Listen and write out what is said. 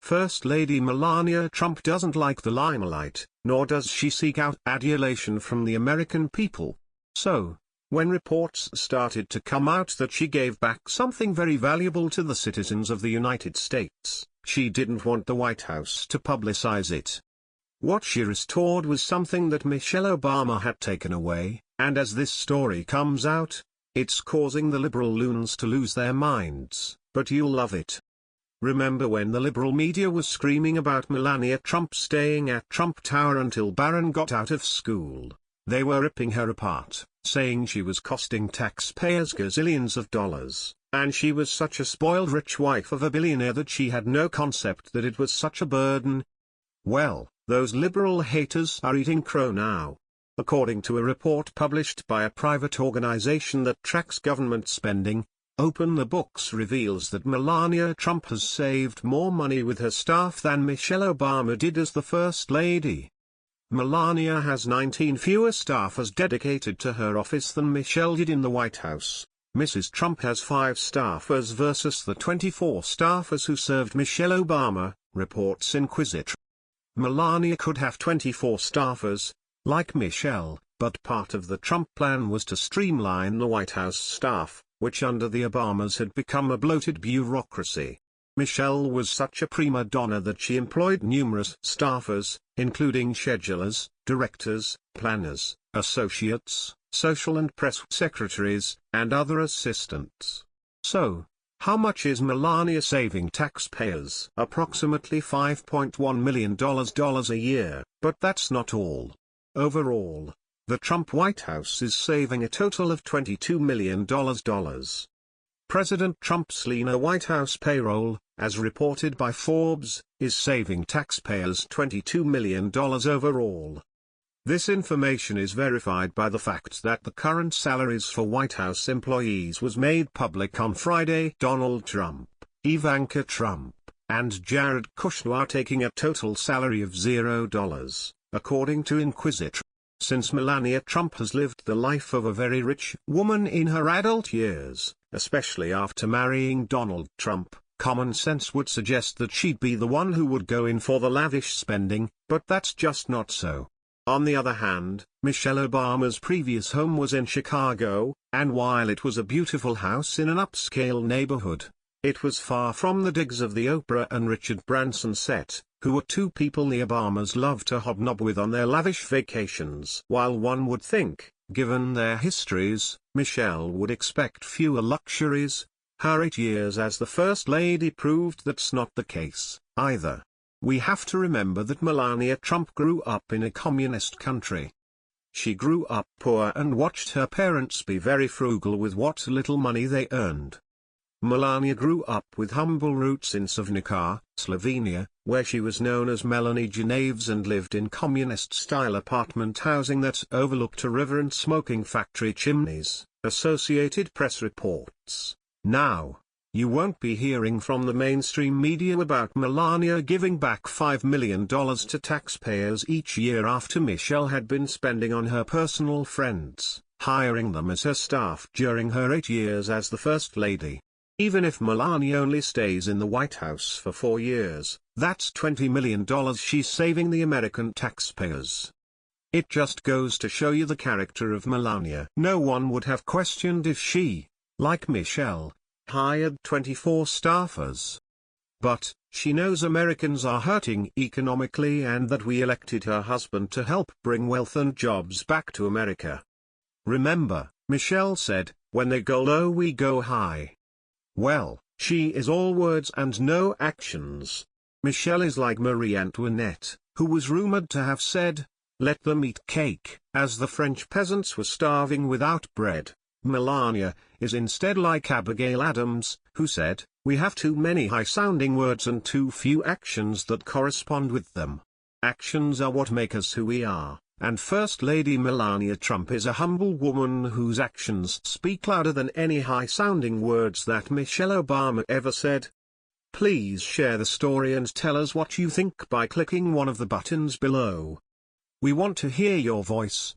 First Lady Melania Trump doesn't like the limelight, nor does she seek out adulation from the American people. So, when reports started to come out that she gave back something very valuable to the citizens of the United States, she didn't want the White House to publicize it. What she restored was something that Michelle Obama had taken away, and as this story comes out, it's causing the liberal loons to lose their minds, but you'll love it. Remember when the liberal media was screaming about Melania Trump staying at Trump Tower until Barron got out of school? They were ripping her apart, saying she was costing taxpayers gazillions of dollars, and she was such a spoiled rich wife of a billionaire that she had no concept that it was such a burden. Well, those liberal haters are eating crow now. According to a report published by a private organization that tracks government spending, Open the Books reveals that Melania Trump has saved more money with her staff than Michelle Obama did as the First Lady. Melania has 19 fewer staffers dedicated to her office than Michelle did in the White House. Mrs. Trump has 5 staffers versus the 24 staffers who served Michelle Obama, reports Inquisitr. Melania could have 24 staffers, like Michelle, but part of the Trump plan was to streamline the White House staff, which under the Obamas had become a bloated bureaucracy. Michelle was such a prima donna that she employed numerous staffers, including schedulers, directors, planners, associates, social and press secretaries, and other assistants. So, how much is Melania saving taxpayers? Approximately $5.1 million a year, but that's not all. Overall, the Trump White House is saving a total of $22 million. President Trump's leaner White House payroll, as reported by Forbes, is saving taxpayers $22 million overall. This information is verified by the fact that the current salaries for White House employees was made public on Friday. Donald Trump, Ivanka Trump, and Jared Kushner are taking a total salary of $0, according to Inquisitr. Since Melania Trump has lived the life of a very rich woman in her adult years, especially after marrying Donald Trump, common sense would suggest that she'd be the one who would go in for the lavish spending, but that's just not so. On the other hand, Michelle Obama's previous home was in Chicago, and while it was a beautiful house in an upscale neighborhood, it was far from the digs of the Oprah and Richard Branson set, who were two people the Obamas loved to hobnob with on their lavish vacations. While one would think, given their histories, Michelle would expect fewer luxuries, her 8 years as the First Lady proved that's not the case, either. We have to remember that Melania Trump grew up in a communist country. She grew up poor and watched her parents be very frugal with what little money they earned. Melania grew up with humble roots in Savnica, Slovenia, where she was known as Melanie Geneves and lived in communist-style apartment housing that overlooked a river and smoking factory chimneys, Associated Press reports. Now, you won't be hearing from the mainstream media about Melania giving back $5 million to taxpayers each year after Michelle had been spending on her personal friends, hiring them as her staff during her 8 years as the First Lady. Even if Melania only stays in the White House for 4 years, that's $20 million she's saving the American taxpayers. It just goes to show you the character of Melania. No one would have questioned if she, like Michelle, hired 24 staffers. But, she knows Americans are hurting economically and that we elected her husband to help bring wealth and jobs back to America. Remember, Michelle said, "When they go low we go high." Well, she is all words and no actions. Michelle is like Marie Antoinette, who was rumored to have said, "Let them eat cake," as the French peasants were starving without bread. Melania is instead like Abigail Adams, who said, "We have too many high-sounding words and too few actions that correspond with them. Actions are what make us who we are." And First Lady Melania Trump is a humble woman whose actions speak louder than any high-sounding words that Michelle Obama ever said. Please share the story and tell us what you think by clicking one of the buttons below. We want to hear your voice.